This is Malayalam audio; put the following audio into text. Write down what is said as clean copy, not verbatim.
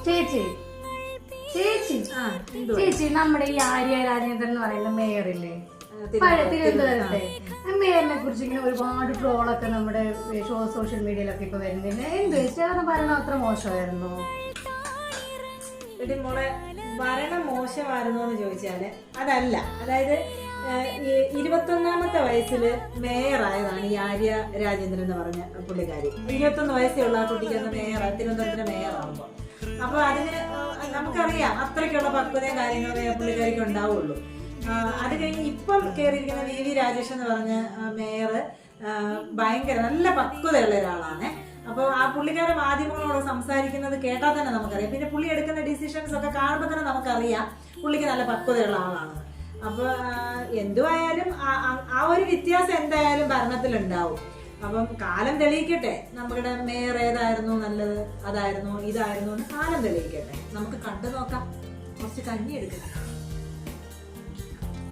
ചേച്ചി ചേച്ചി ചേച്ചി നമ്മുടെ ഈ ആര്യ രാജേന്ദ്രൻ എന്ന് പറയുന്ന മേയറില്ലേ തിരുവനന്തപുരത്തെ മേയറിനെ കുറിച്ച് ഇങ്ങനെ ഒരുപാട് ട്രോളൊക്കെ നമ്മുടെ സോഷ്യൽ മീഡിയയിലൊക്കെ ഇപ്പൊ വരുന്നില്ല. എന്ത് ചേർന്ന് ഭരണം അത്ര മോശമായിരുന്നു? എടി മോളെ, ഭരണം മോശമായിരുന്നു എന്ന് ചോദിച്ചാല് അതല്ല. അതായത് 21ാമത്തെ വയസ്സില് മേയറായതാണ് ഈ ആര്യ രാജേന്ദ്രൻ എന്ന് പറഞ്ഞ പുള്ളിക്കാരി. 21 വയസ്സേ ഉള്ള ആ കുട്ടിക്ക് അന്ന് തിരുവനന്തപുരത്തിന്റെ മേയറാകുമ്പോ. അപ്പൊ അതിന് നമുക്കറിയാം അത്രയ്ക്കുള്ള പക്വതയും കാര്യങ്ങളൊക്കെ പുള്ളിക്കാരിക്ക് ഉണ്ടാവുള്ളൂ. അത് കഴിഞ്ഞ് ഇപ്പം കയറിയിരിക്കുന്ന വി വി രാജേഷ് എന്ന് പറഞ്ഞ മേയർ ഭയങ്കര നല്ല പക്വതയുള്ള ഒരാളാണ്. അപ്പോൾ ആ പുള്ളിക്കാരെ മാധ്യമങ്ങളോട് സംസാരിക്കുന്നത് കേട്ടാൽ തന്നെ നമുക്കറിയാം. പിന്നെ പുള്ളി എടുക്കുന്ന ഡിസിഷൻസ് ഒക്കെ കാണുമ്പോൾ തന്നെ നമുക്കറിയാം പുള്ളിക്ക് നല്ല പക്വതയുള്ള ആളാണ്. അപ്പൊ എന്തുവായാലും ആ ഒരു വ്യത്യാസം എന്തായാലും ഭരണത്തിലുണ്ടാവും. അപ്പം കാലം തെളിയിക്കട്ടെ നമ്മുടെ മേയർ ഏതായിരുന്നു നല്ലത്, അതായിരുന്നു ഇതായിരുന്നു എന്ന് കാലം തെളിയിക്കട്ടെ. നമുക്ക് കണ്ടു നോക്കാം. കുറച്ച് കഞ്ഞി എടുക്കണം.